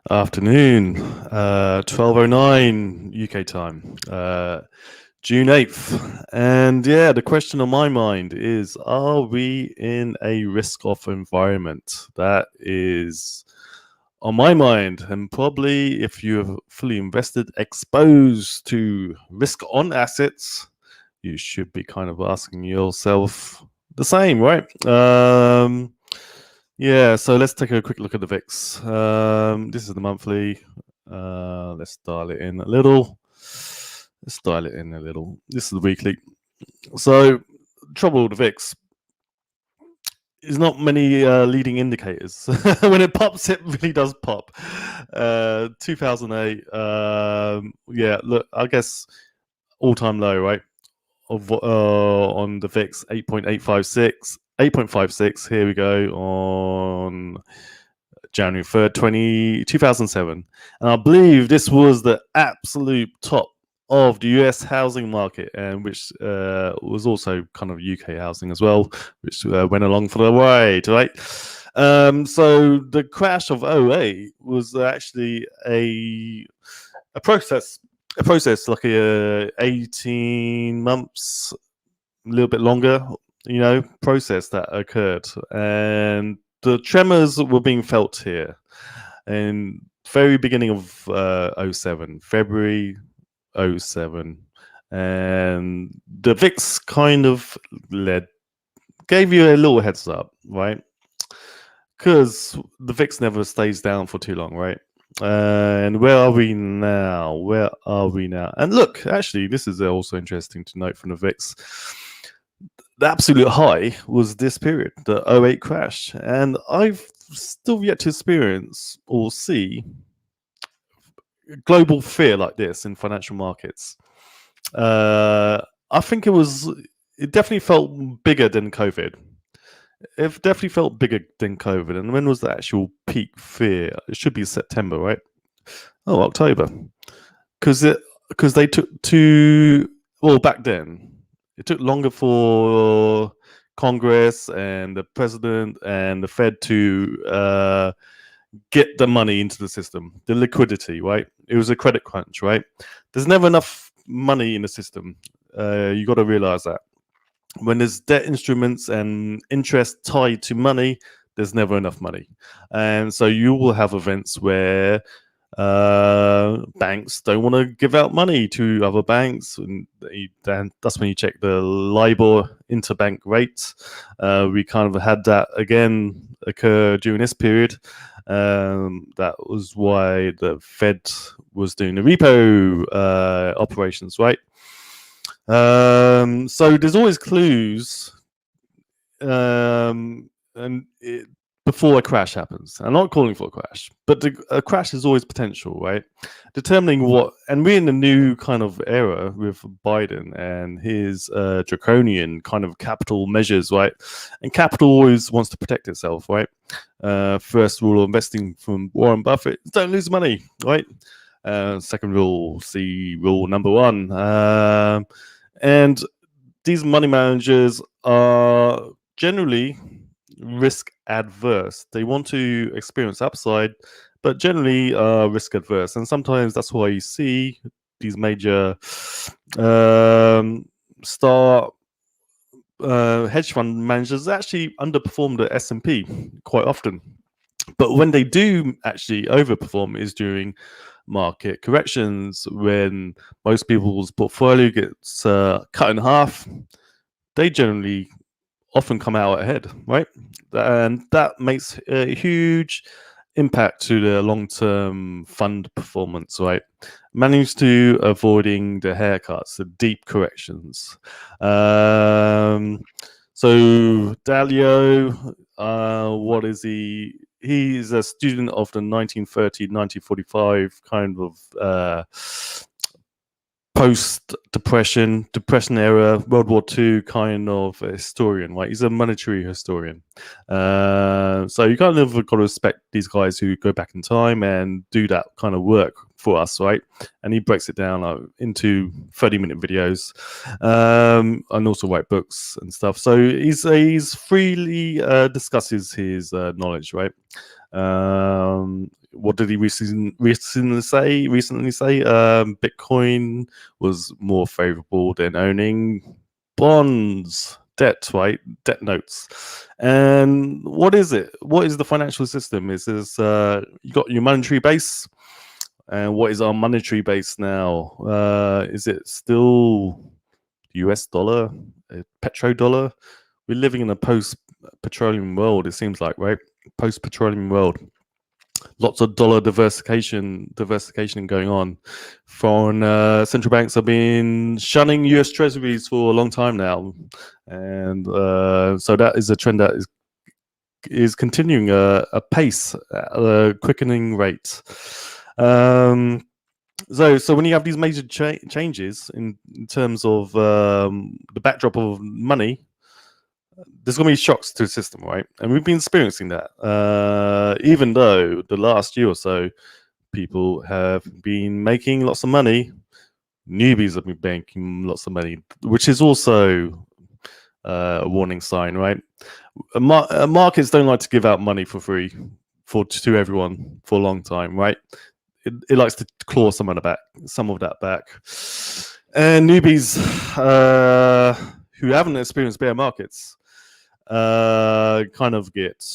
Afternoon, 12:09 UK time, June 8th. And yeah, the question on my mind is, are we in a risk-off environment? That is on my mind, and probably if you're fully invested, exposed to risk-on assets, you should be kind of asking yourself the same, right? Yeah, so let's take a quick look at the VIX. This is the monthly. Let's dial it in a little. Let's dial it in a little. This is the weekly. So, trouble with the VIX is not many leading indicators. When it pops, it really does pop. 2008. Yeah, look, I guess all-time low, right? Of on the VIX, 8.856. 8.56. Here we go on January 3rd, 2007. And I believe this was the absolute top of the US housing market, and which was also kind of UK housing as well, which went along for the ride, right? So the crash of '08 was actually a process, like 18 months, a little bit longer, process that occurred. And the tremors were being felt here in very beginning of 07, February 07. And the VIX kind of gave you a little heads up, right? Because the VIX never stays down for too long, right? And where are we now? And look, actually, this is also interesting to note from the VIX. The absolute high was this period, the '08 crash. And I've still yet to experience or see global fear like this in financial markets. I think it definitely felt bigger than COVID. It definitely felt bigger than COVID. And when was the actual peak fear? It should be September, right? Oh, October. Because they took back then, it took longer for Congress and the president and the Fed to get the money into the system, the liquidity, right? It was a credit crunch, right? There's never enough money in the system. You got to realize that. When there's debt instruments and interest tied to money, there's never enough money. And so you will have events where banks don't want to give out money to other banks, and then that's when you check the LIBOR interbank rates. We kind of had that again occur during this period. That was why the Fed was doing the repo operations, right? So there's always clues, before a crash happens. I'm not calling for a crash, but a crash is always potential, right? Determining what, and we're in a new kind of era with Biden and his draconian kind of capital measures, right? And capital always wants to protect itself, right? First rule of investing from Warren Buffett: don't lose money, right? Second rule, rule number one. And these money managers are generally risk adverse. They want to experience upside, but generally risk adverse. And sometimes that's why you see these major star hedge fund managers actually underperform the S&P quite often. But when they do actually overperform is during market corrections, when most people's portfolio gets cut in half. They generally often come out ahead, right? And that makes a huge impact to the long-term fund performance, right? Managed to avoiding the haircuts, the deep corrections. So Dalio, what is he? He's a student of the 1930-1945 kind of post-depression era, World War II kind of historian, right? He's a monetary historian. So you kind of got to respect these guys who go back in time and do that kind of work for us, right? And he breaks it down into 30-minute videos, and also write books and stuff. So he's freely discusses his knowledge, right? What did he recently say? Bitcoin was more favorable than owning bonds, debt, right? Debt notes. And what is it? What is the financial system? Is this you got your monetary base? And what is our monetary base now? Is it still US dollar, petrodollar? We're living in a post-petroleum world, it seems like, right? Post-petroleum world. Lots of dollar diversification going on. Foreign central banks have been shunning US treasuries for a long time now, and so that is a trend that is continuing a pace at a quickening rate. So when you have these major changes in terms of the backdrop of money, there's going to be shocks to the system, right? And we've been experiencing that. Even though the last year or so, people have been making lots of money, newbies have been making lots of money, which is also a warning sign, right? Markets don't like to give out money for free to everyone for a long time, right? It likes to claw some of that back. And newbies who haven't experienced bear markets kind of get,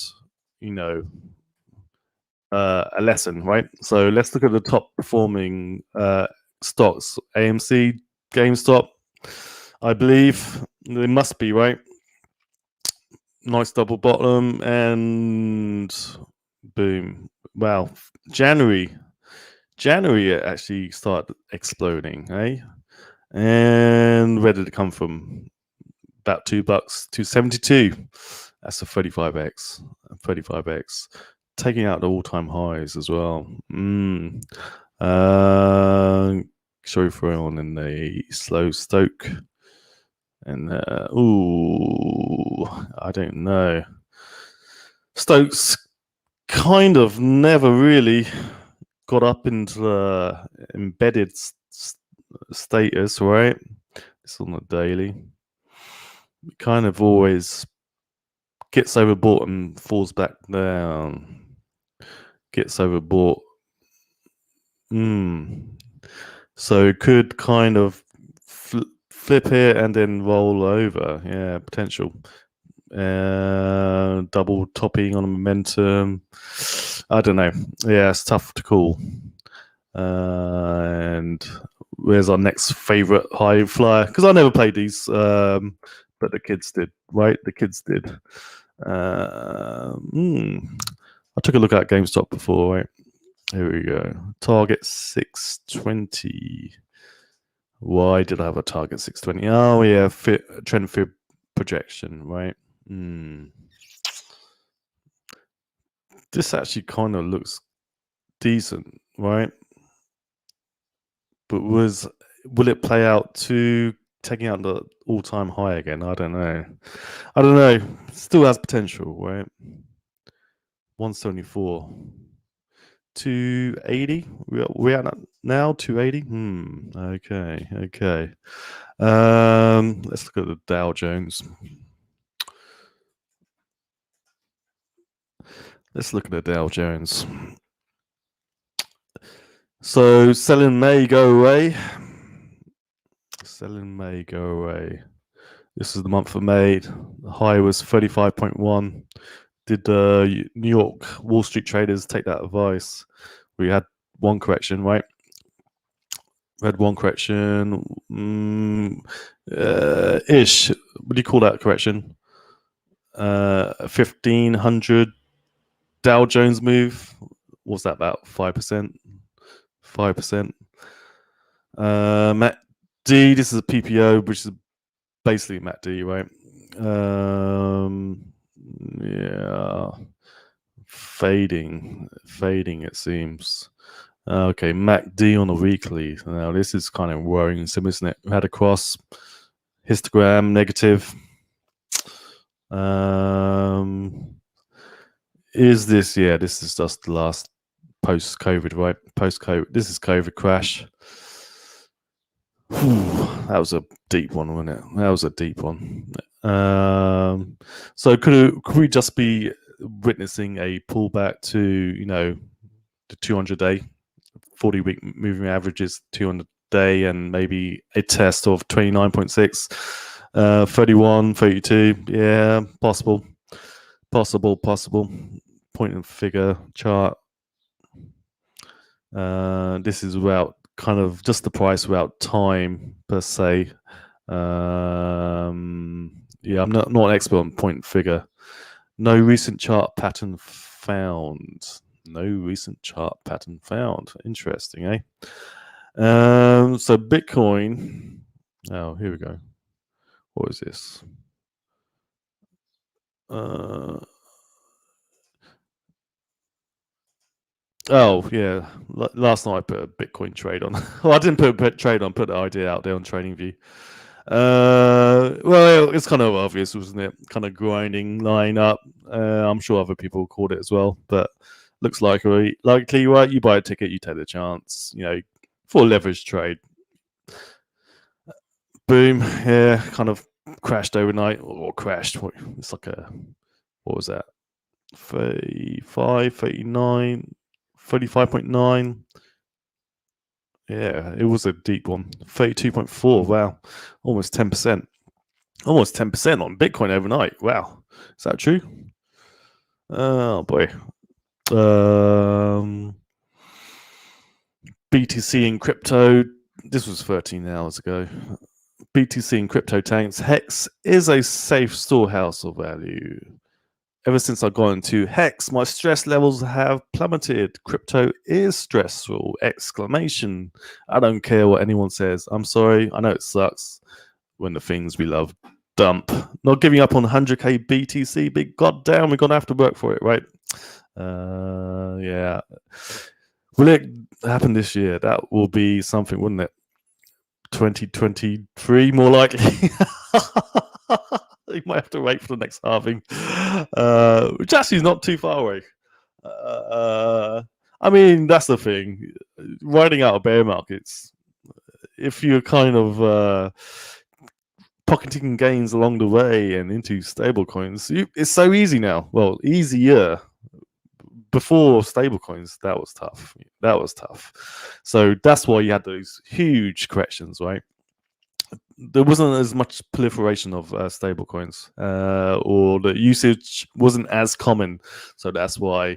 a lesson, right? So let's look at the top performing stocks. AMC, GameStop, I believe they must be, right? Nice double bottom and boom. Wow. January it actually started exploding, eh? And where did it come from? About $2, 272. That's a 35x. 35x. Taking out the all-time highs as well. Sorry for on in the slow stoke. And I don't know. Stokes kind of never really got up into the embedded status, right? It's on the daily. It kind of always gets overbought and falls back down. Gets overbought. So it could kind of flip here and then roll over. Yeah, potential. Double topping on a momentum. I don't know. Yeah, it's tough to call. And where's our next favorite high flyer? Because I never played these, but the kids did, right? The kids did. I took a look at GameStop before, right? Here we go. Target 620. Why did I have a target 620? Oh, yeah, trend fib projection, right? This actually kind of looks decent, right? But will it play out to taking out the all-time high again? I don't know. Still has potential, right? 174. 280. We're at now 280. Okay. Let's look at the Dow Jones. Let's look at the Dow Jones. So selling may go away. This is the month of May. The high was 35.1. Did New York Wall Street traders take that advice? We had one correction, right? We had one correction, ish. What do you call that correction? 1,500 Dow Jones move. What's that about? 5%. 5%. MACD. This is a PPO, which is basically MACD, right? Yeah, fading. It seems. Okay, MACD on a weekly. Now this is kind of worrisome, isn't it? We had a cross, histogram negative. Is this? Yeah, this is just the last post-COVID, right? Post-COVID. This is COVID crash. That was a deep one, wasn't it? That was a deep one. So could we just be witnessing a pullback to, the 200-day, 40-week moving averages, 200-day, and maybe a test of 29.6, 31, 32. Yeah, possible. Point and figure chart. This is about kind of just the price without time per se. Yeah, I'm not an expert on point and figure. No recent chart pattern found. Interesting, eh? So Bitcoin. Oh, here we go. What is this? Oh yeah, last night I put a Bitcoin trade on. Well, I didn't put a trade on. Put the idea out there on TradingView. Well, it's kind of obvious, wasn't it? Kind of grinding line up. I'm sure other people called it as well, but looks likely, right? You buy a ticket, you take the chance. For a leverage trade. Boom. Yeah, kind of crashed overnight or crashed. It's like what was that? 35, 39. 35.9. Yeah, it was a deep one. 32.4. Wow. Almost 10%. Almost 10% on Bitcoin overnight. Wow. Is that true? Oh, boy. BTC in crypto. This was 13 hours ago. BTC in crypto tanks. Hex is a safe storehouse of value. Ever since I've gone into Hex, my stress levels have plummeted. Crypto is stressful! Exclamation. I don't care what anyone says. I'm sorry. I know it sucks when the things we love dump. Not giving up on 100k BTC, but goddamn, we're gonna have to work for it, right? Yeah. Will it happen this year? That will be something, wouldn't it? 2023, more likely. You might have to wait for the next halving, which actually is not too far away. I mean, that's the thing. Riding out of bear markets, if you're kind of pocketing gains along the way and into stable coins, it's so easy now. Well, easier. Before stablecoins, that was tough. So that's why you had those huge corrections, right? There wasn't as much proliferation of stablecoins, or the usage wasn't as common. So that's why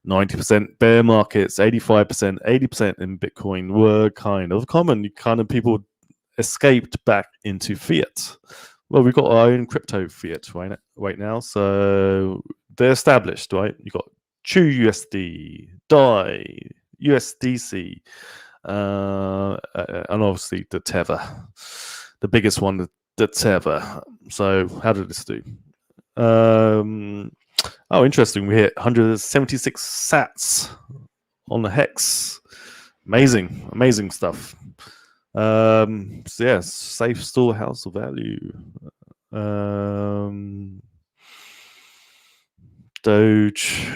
90% bear markets, 85%, 80% in Bitcoin were kind of common. People escaped back into fiat. Well, we've got our own crypto fiat right now, so they're established, right? You got True USD, DAI, USDC, and obviously the Tether, the biggest one, the Tether. So how did this do? Oh, interesting. We hit 176 sats on the Hex. Amazing stuff. So yeah, safe storehouse of value. Doge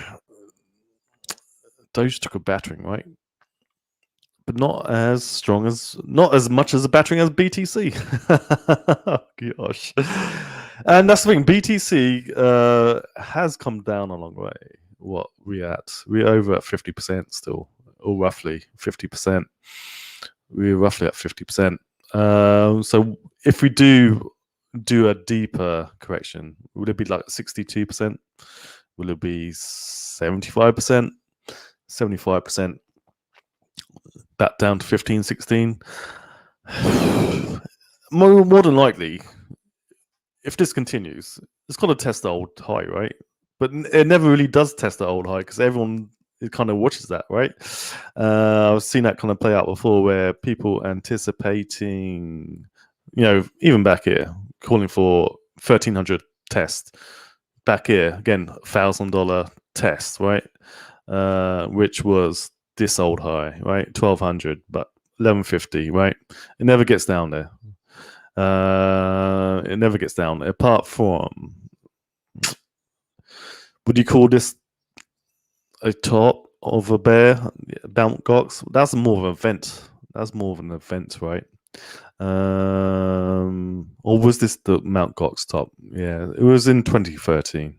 took a battering, right? But not as much as a battering as BTC. Oh, gosh. And that's the thing, BTC has come down a long way. What we're over at 50% still, or roughly 50%. We're roughly at 50%. So if we do a deeper correction, would it be like 62%? Will it be 75%? 75%? Back down to 15, 16. More than likely, if this continues, it's got to test the old high, right? But it never really does test the old high because everyone kind of watches that, right? I've seen that kind of play out before, where people anticipating, even back here, calling for 1,300 test. Back here again, $1,000 test, right? Which was this old high, right? 1,200, but 1,150, right? It never gets down there. It never gets down there. Apart from, would you call this a top of a bear? Mount Gox? That's more of an event. That's more of an event, right? Or was this the Mount Gox top? Yeah, it was in 2013.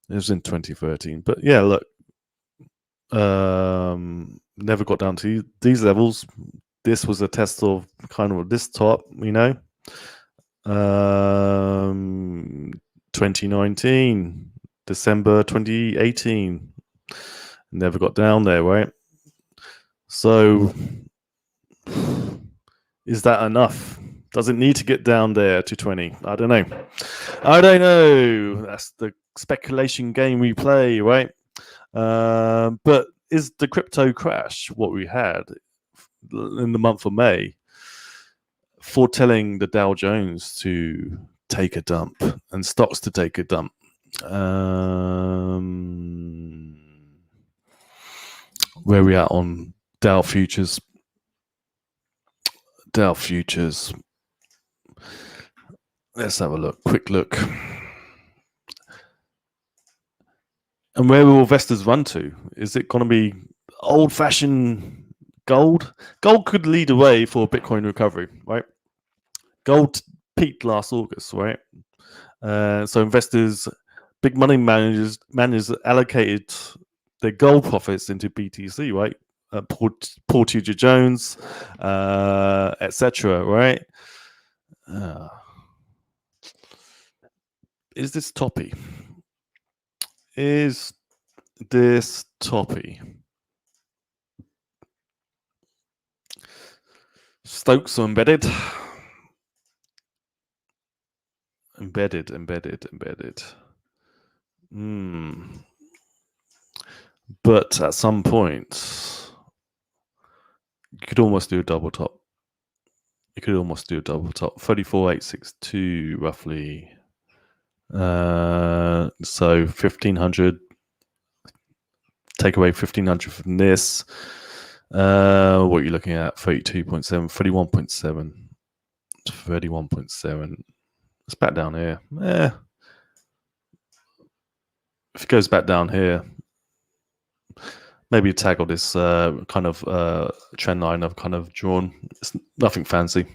It was in 2013. But yeah, look, never got down to these levels. This was a test of kind of this top, 2019, December 2018. Never got down there, right? So, is that enough? Does it need to get down there to 20? I don't know. That's the speculation game we play, right? But is the crypto crash what we had in the month of May foretelling the Dow Jones to take a dump and stocks to take a dump? Where are we at on Dow futures? Dow futures. Let's have a look. Quick look. And where will investors run to? Is it going to be old-fashioned gold? Gold could lead the way for Bitcoin recovery, right? Gold peaked last August, right? So investors, big money managers allocated their gold profits into BTC, right? Paul Tudor Jones, etc., right? Is this toppy? Is this toppy? Stokes or embedded? Embedded. But at some point, you could almost do a double top. 34,862 roughly. So 1,500. Take away 1,500 from this. What are you looking at? 32.7, 31.7, 31.7. It's back down here. If it goes back down here, maybe tackle this kind of trend line I've kind of drawn. It's nothing fancy,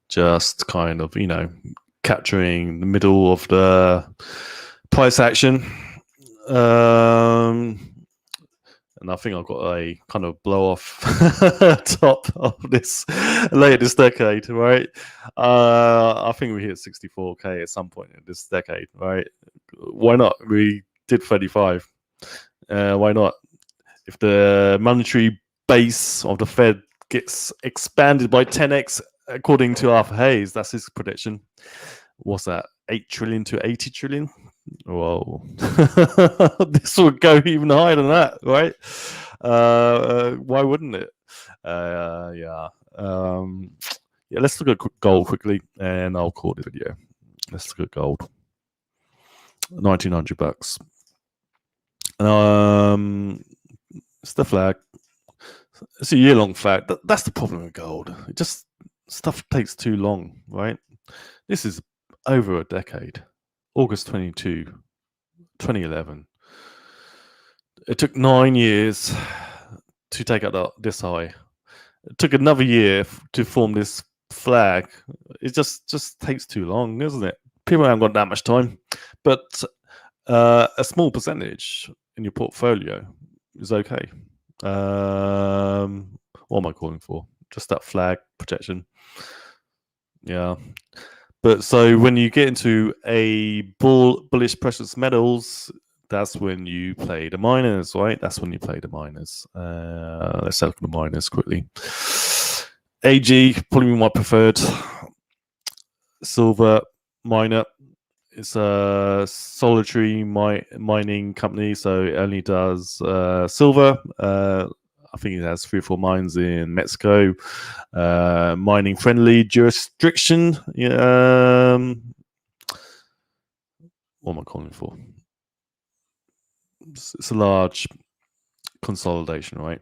just kind of, capturing the middle of the price action. And I think I've got a kind of blow off top of this later this decade, right? I think we hit 64k at some point in this decade, right? Why not? We did 35. Why not? If the monetary base of the Fed gets expanded by 10x, according to Arthur Hayes, that's his prediction. What's that? 8 trillion to 80 trillion? Whoa. This would go even higher than that, right? Why wouldn't it? Yeah. Let's look at gold quickly and I'll call the video. Let's look at gold. $1,900. It's the flag. It's a year-long flag. That's the problem with gold. It just, stuff takes too long, right? This is over a decade. August 22, 2011. It took 9 years to take out this high. It took another year to form this flag. It just takes too long, isn't it? People haven't got that much time. But a small percentage in your portfolio is okay. What am I calling for? Just that flag protection. Yeah. But so when you get into a bullish precious metals, that's when you play the miners, right? That's when you play the miners. Let's look at the miners quickly. AG, probably my preferred silver miner. It's a solitary mining company, so it only does silver. I think it has 3 or 4 mines in Mexico. Mining friendly jurisdiction. What am I calling for? It's a large consolidation, right?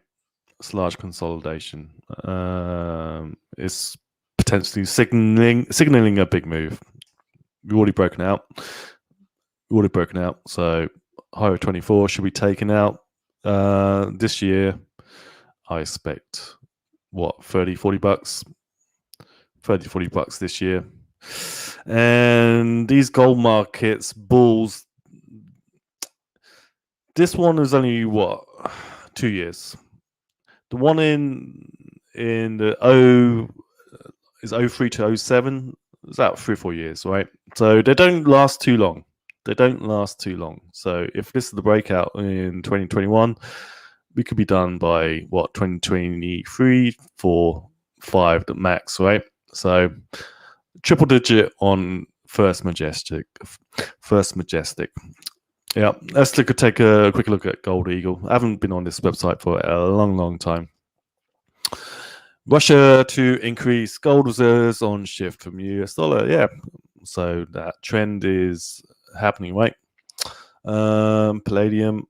It's a large consolidation. It's potentially signaling a big move. We've already broken out. So higher 24 should be taken out this year. I expect what, 30-40 bucks, 30-40 bucks this year. And these gold markets, bulls, This one is only what 2 years. The one in the is 03 to 07. It's about 3 or 4 years, right? So they don't last too long. They don't last too long. So if this is the breakout in 2021, we could be done by what 2023, 4, 5 the max, right? So triple digit on First Majestic. Yeah, take a quick look at Gold Eagle. I haven't been on this website for a long, long time. Russia to increase gold reserves on shift from US dollar. Yeah, so that trend is happening, right? Palladium,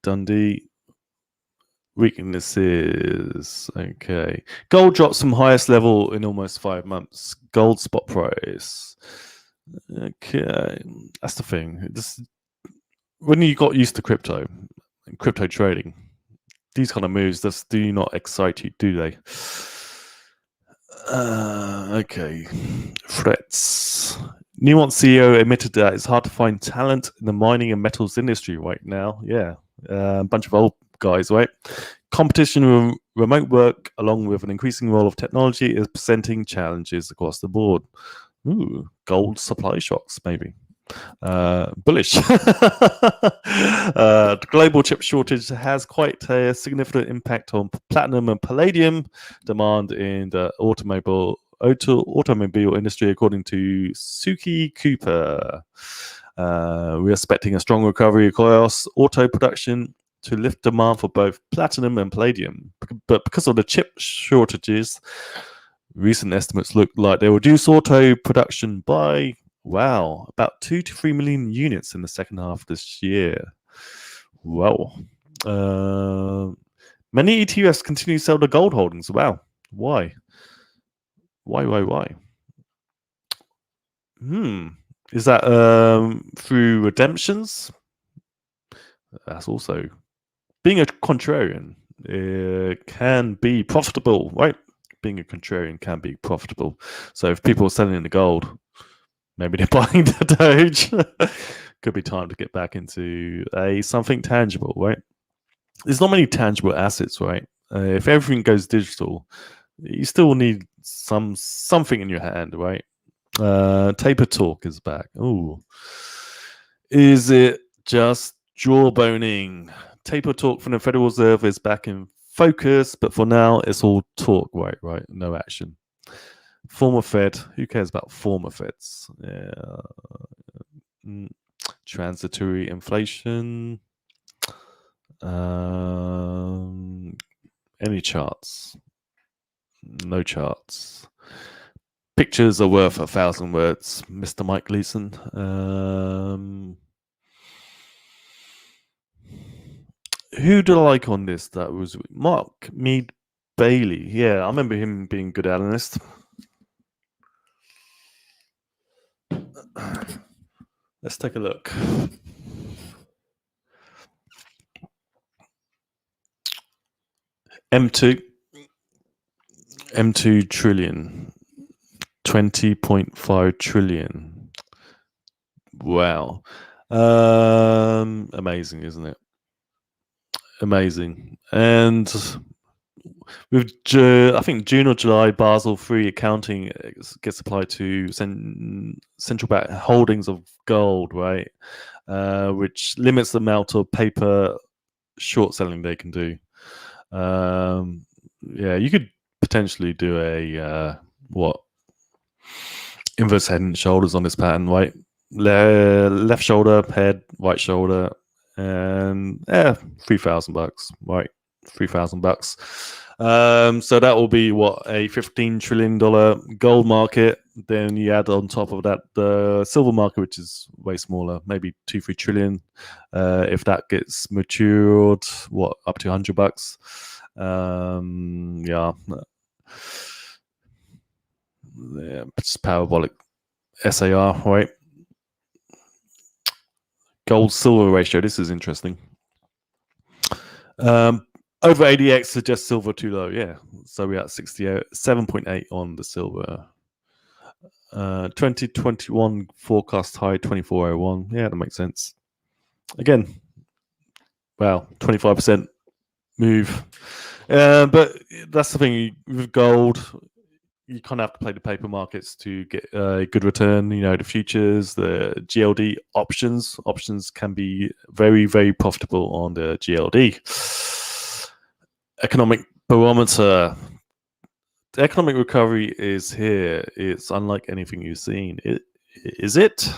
Dundee, weaknesses. Okay, gold drops from highest level in almost 5 months. Gold spot price. Okay, that's the thing. When you got used to crypto and crypto trading, these kind of moves just do not excite you, do they? Okay. Threats. Nuance CEO admitted that it's hard to find talent in the mining and metals industry right now. Yeah. A bunch of old guys, right? Competition with remote work, along with an increasing role of technology, is presenting challenges across the board. Ooh, gold supply shocks, maybe. Bullish. The global chip shortage has quite a significant impact on platinum and palladium demand in the automobile industry, according to Suki Cooper. We're expecting a strong recovery across auto production to lift demand for both platinum and palladium. But because of the chip shortages, recent estimates look like they will reduce auto production by about 2 to 3 million units in the second half of this year. Wow. Many ETFs continue to sell the gold holdings. Wow. Why? Why? Is that through redemptions? That's also being a contrarian. Can be profitable, right? Being a contrarian can be profitable. So if people are selling the gold, maybe they're buying the Doge. Could be time to get back into something tangible, right? There's not many tangible assets, right? If everything goes digital, you still need something in your hand, right? Taper talk is back. Ooh, is it just jawboning? Taper talk from the Federal Reserve is back in focus, but for now, it's all talk, right? No action. Former Fed, who cares about former Feds? Yeah. Transitory inflation. Any charts? No charts. Pictures are worth 1,000 words, Mr. Mike Gleason. Who did I like on this? That was Mark Mead Bailey. Yeah, I remember him being a good analyst. Let's take a look. M2 trillion. 20.5 trillion. Wow. Amazing, isn't it? Amazing. And with I think June or July, Basel III accounting gets applied to central bank holdings of gold, right? Which limits the amount of paper short selling they can do. Yeah, you could potentially do a inverse head and shoulders on this pattern, right? Left shoulder, head, right shoulder, and $3,000, right? $3,000. So that will be a $15 trillion gold market. Then you add on top of that the silver market, which is way smaller, maybe 2-3 trillion. If that gets matured, up to $100. Yeah, it's parabolic SAR, right? Gold silver ratio. This is interesting. Over 80x suggests silver too low. Yeah, so we're at 7.8 on the silver. 2021 forecast high 2401. Yeah, that makes sense. Again, Wow, 25% move. But that's the thing with gold. You kind of have to play the paper markets to get a good return. You know, the futures, the GLD options. Options can be very, very profitable on the GLD. Economic barometer. The economic recovery is here. It's unlike anything you've seen. Is it?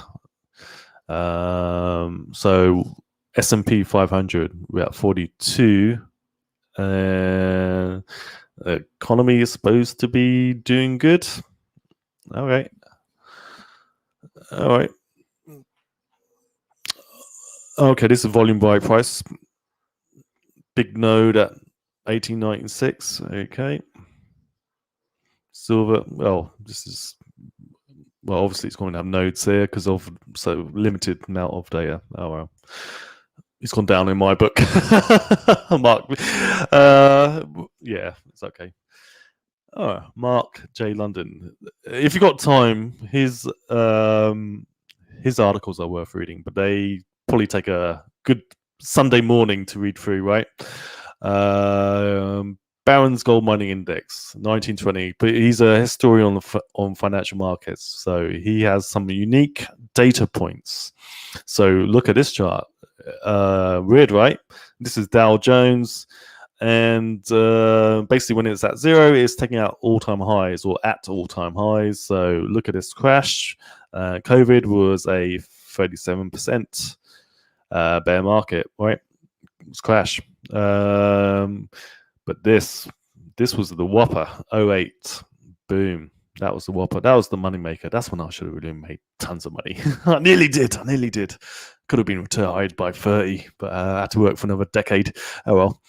So S&P 500, we're at 42. The economy is supposed to be doing good. All right. Okay, this is volume by price. Big node at 1896. Okay. Silver. Well, this is obviously it's going to have nodes there because of so limited amount of data. Oh well. It's gone down in my book. Mark. Yeah, it's okay. Oh, Mark J. London. If you got time, his articles are worth reading, but they probably take a good Sunday morning to read through, right? Barron's Gold Mining Index, 1920. But he's a historian on financial markets, so he has some unique data points. So look at this chart. Weird, right? This is Dow Jones. And basically, when it's at zero, it's taking out all-time highs or at all-time highs. So look at this crash. COVID was a 37% bear market, right? It was crash. But this was the whopper. 08, boom. That was the whopper. That was the money maker. That's when I should have really made tons of money. I nearly did. Could have been retired by 30, but I had to work for another decade. Oh well.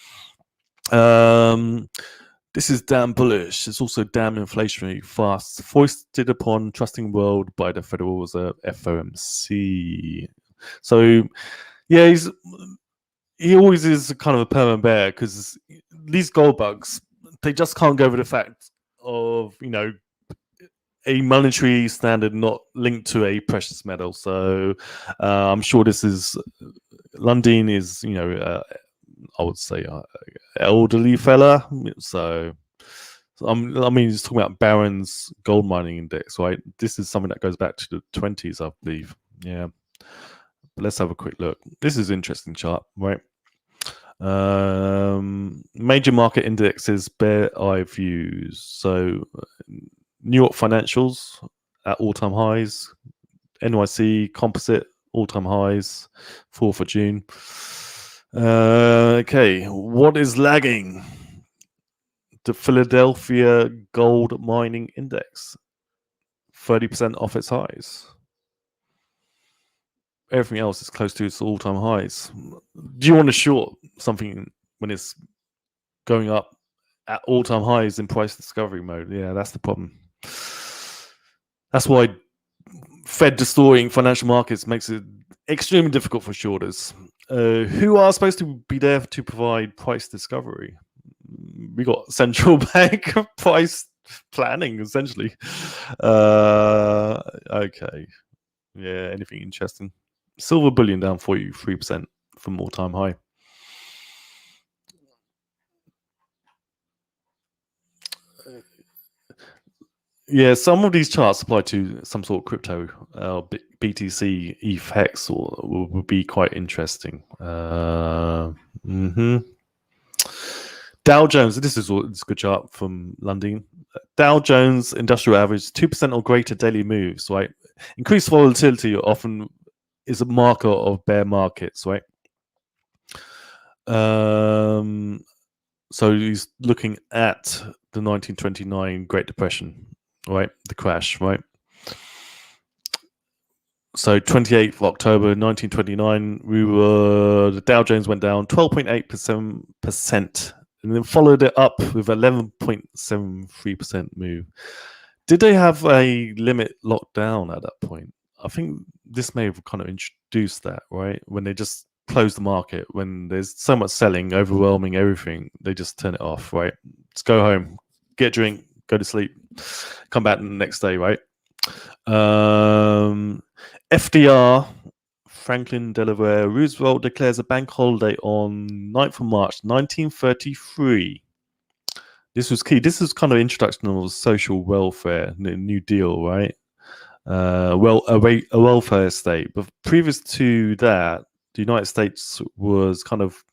This is damn bullish. It's also damn inflationary, fast, foisted upon trusting world by the Federal Reserve (FOMC). So, yeah, he always is kind of a permanent bear because these gold bugs, they just can't go over the fact of a monetary standard not linked to a precious metal. So I'm sure this is Lundin is I would say elderly fella. So I mean, he's talking about Barron's Gold Mining Index, right? This is something that goes back to the 20s, I believe. Yeah. But let's have a quick look. This is an interesting chart, right? Major market indexes, bear eye views. So New York financials at all-time highs. NYC composite all-time highs. 4th of June. Okay, what is lagging? The Philadelphia Gold Mining Index, 30% off its highs. Everything else is close to its all-time highs. Do you want to short something when it's going up at all-time highs in price discovery mode? Yeah, that's the problem. That's why Fed distorting financial markets makes it extremely difficult for shorters, who are supposed to be there to provide price discovery. We got central bank price planning, essentially. Okay. Yeah, anything interesting? Silver bullion down 43% from all-time high. Yeah, some of these charts apply to some sort of crypto, BTC, ETH, Hex, or would be quite interesting. Dow Jones, this is a good chart from London. Dow Jones Industrial Average, 2% or greater daily moves, right? Increased volatility often is a marker of bear markets, right? So he's looking at the 1929 Great Depression, right? The crash, right? So 28th of October 1929, the Dow Jones went down 12.8%, and then followed it up with 11.73% move. Did they have a limit locked down at that point? I think this may have kind of introduced that, right? When they just close the market, when there's so much selling, overwhelming everything, they just turn it off, right? Just go home, get a drink, go to sleep, come back the next day, right? FDR Franklin, Delaware. Roosevelt declares a bank holiday on 9th of March, 1933. This was key. This is kind of introduction of social welfare, New Deal, right? A welfare state. But previous to that, the United States was kind of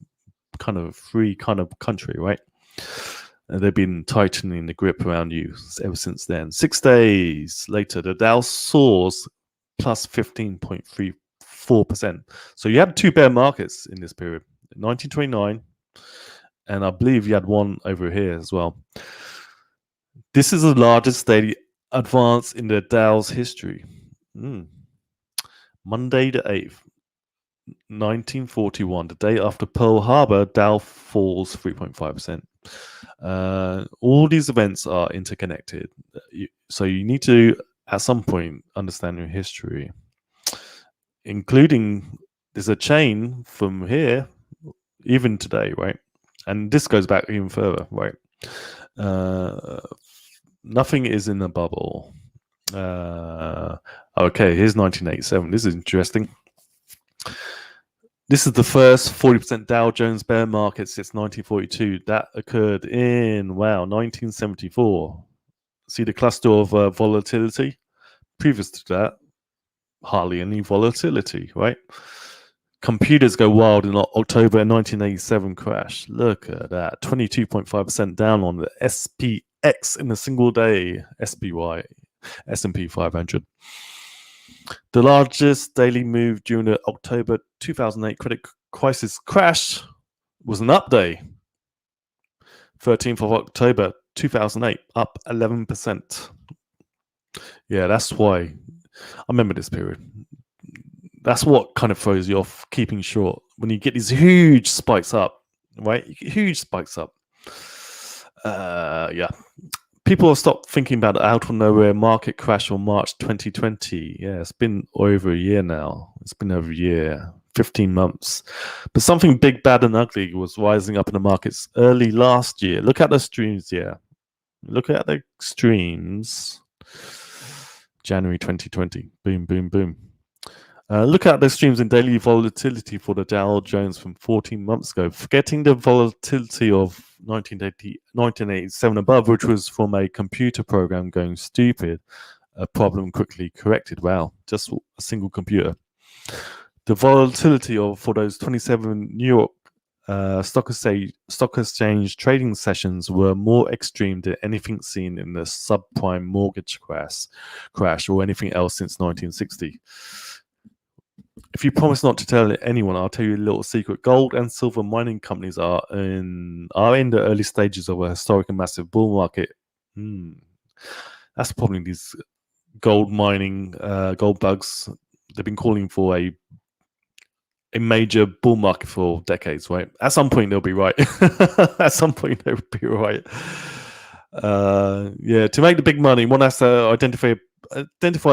free kind of country, right? They've been tightening the grip around you ever since then. 6 days later, the Dow soars plus 15.34%. So you had two bear markets in this period, 1929, and I believe you had one over here as well. This is the largest daily advance in the Dow's history. Monday the 8th, 1941, the day after Pearl Harbor, Dow falls 3.5%. All these events are interconnected. So you need to, at some point, understand your history, including there's a chain from here, even today, right? And this goes back even further, right? Nothing is in a bubble. Okay, here's 1987. This is interesting. This is the first 40% Dow Jones bear market since 1942. That occurred in, 1974. See the cluster of volatility? Previous to that, hardly any volatility, right? Computers go wild in October 1987 crash. Look at that. 22.5% down on the SPX in a single day. SPY, S&P 500. The largest daily move during the October 2008 credit crisis crash was an up day. 13th of October 2008, up 11%. Yeah, that's why I remember this period. That's what kind of throws you off keeping short. When you get these huge spikes up, right? Huge spikes up. Yeah. People have stopped thinking about the out of nowhere market crash on March 2020. Yeah, it's been over a year now. It's been over a year, 15 months. But something big, bad, and ugly was rising up in the markets early last year. Look at the streams here. Look at the streams. January 2020. Boom, boom, boom. Look at the streams in daily volatility for the Dow Jones from 14 months ago. Forgetting the volatility of 1987 above, which was from a computer program going stupid, a problem quickly corrected. Wow, just a single computer. The volatility for those 27 New York stock exchange trading sessions were more extreme than anything seen in the subprime mortgage crash or anything else since 1960. If you promise not to tell anyone, I'll tell you a little secret. Gold and silver mining companies are in the early stages of a historic and massive bull market. That's probably these gold mining, gold bugs. They've been calling for a major bull market for decades, right? At some point, they'll be right. At some point, they'll be right. Yeah, to make the big money, one has to identify a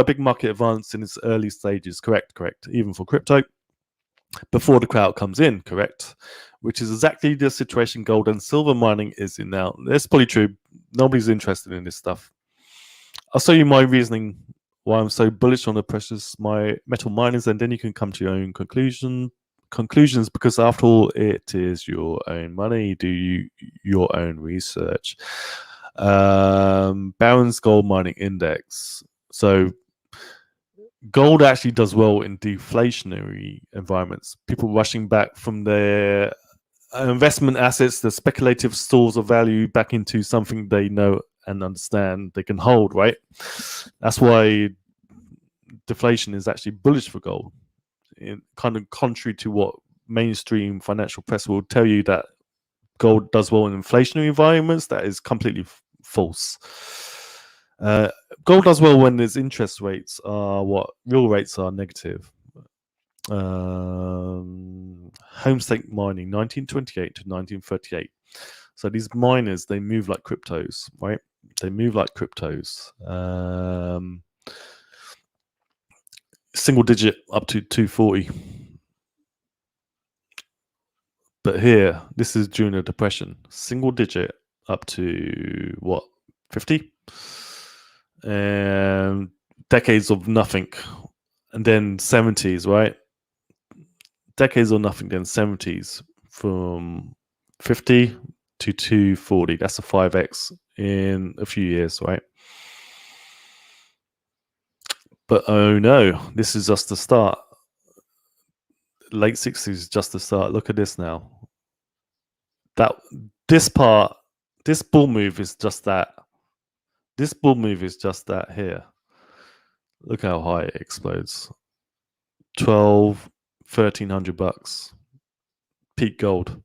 big market advance in its early stages. Correct. Even for crypto, before the crowd comes in. Correct. Which is exactly the situation gold and silver mining is in now. That's probably true. Nobody's interested in this stuff. I'll show you my reasoning why I'm so bullish on the precious metal miners, and then you can come to your own conclusions, because after all, it is your own money. Do your own research. Barron's Gold Mining Index. So gold actually does well in deflationary environments. People rushing back from their investment assets, the speculative stores of value, back into something they know and understand they can hold, right? That's why deflation is actually bullish for gold. Kind of contrary to what mainstream financial press will tell you, that gold does well in inflationary environments. That is completely false. Gold does well when its interest rates are real rates are negative. Homestake mining, 1928 to 1938. So these miners, they move like cryptos, right? They move like cryptos. Single digit up to 240. But here, this is during the Depression. Single digit up to 50? And decades of nothing. And then 70s, right? decades or nothing, then 70s from 50 to 240. That's a 5x in a few years, right? But oh no, this is just the start. Late 60s is just the start. Look at this now. This bull move is just that. This bull move is just that here. Look how high it explodes. 1,300 bucks. Peak gold.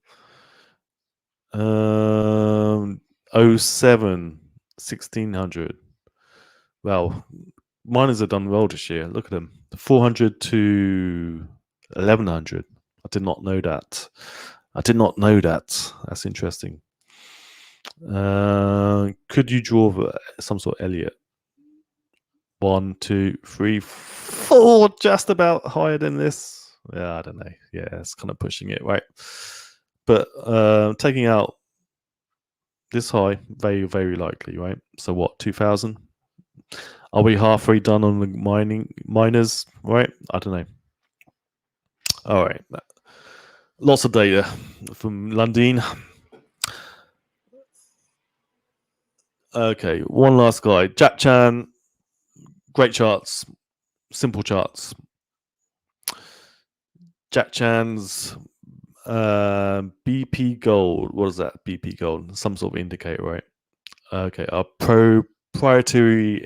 07, 1,600. Well, miners have done well this year. Look at them. 400 to 1,100. I did not know that. That's interesting. Could you draw some sort of Elliott? 1, 2, 3, 4, just about higher than this. Yeah, I don't know. Yeah, it's kind of pushing it, right? But taking out this high, very, very likely, right? So what, 2,000? Are we halfway done on the miners, right? I don't know. All right. Lots of data from Lundin. Okay, one last guy. Jack Chan, great charts, simple charts. Jack Chan's BP gold. What is that? BP gold. Some sort of indicator, right? Okay, our proprietary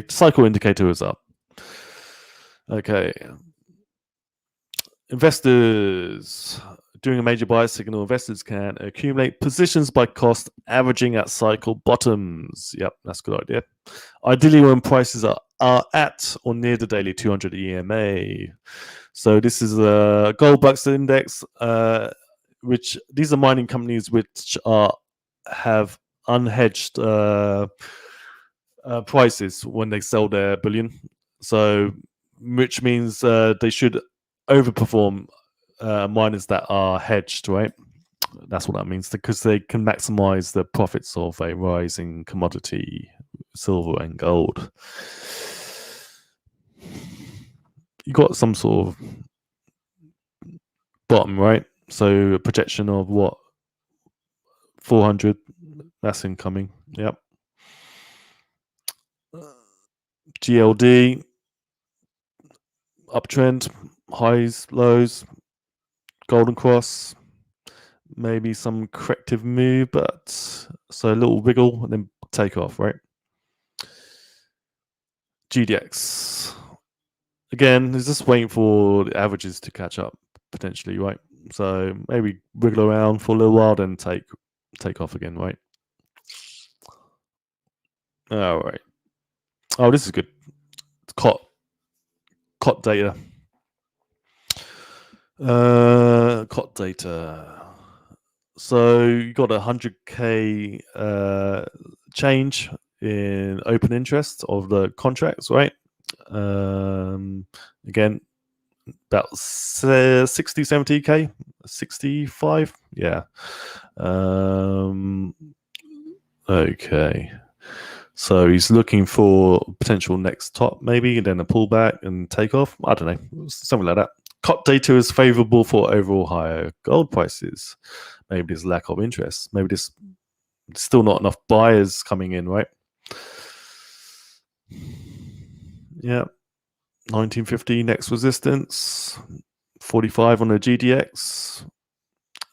cycle indicator is up. Okay. Investors. During a major buy signal, investors can accumulate positions by cost, averaging at cycle bottoms. Yep, that's a good idea. Ideally, when prices are at or near the daily 200 EMA. So this is a gold bucks index, which these are mining companies which have unhedged prices when they sell their bullion. So, which means they should overperform miners that are hedged, right? That's what that means, because they can maximize the profits of a rising commodity, silver and gold. You got some sort of bottom, right? So a projection of what, 400. That's incoming. Yep. GLD uptrend, highs, lows, golden cross, maybe some corrective move, but so a little wiggle and then take off, right? GDX. Again, is just waiting for the averages to catch up potentially, right? So maybe wiggle around for a little while, then take off again, right? All right. Oh, this is good. It's cot data. Cot data. So you got 100K change in open interest of the contracts, right? Again, about 60, 70K, 65. Yeah. Okay. So he's looking for potential next top, maybe, and then a pullback and take off. I don't know, something like that. COT data is favorable for overall higher gold prices. Maybe there's lack of interest. Maybe there's still not enough buyers coming in, right? Yeah. 1950 next resistance. 45 on the GDX.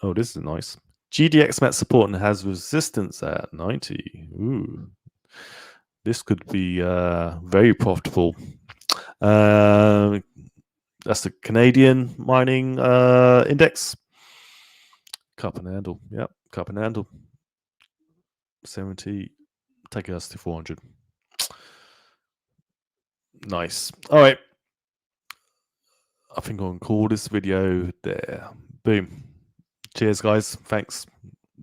Oh, this is nice. GDX met support and has resistance at 90. Ooh. This could be very profitable. That's the Canadian mining index. Cup and handle. Yep, cup and handle. 70. Take us to 400. Nice. All right. I think I'm going to call this video there. Boom. Cheers, guys. Thanks.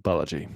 Balaji.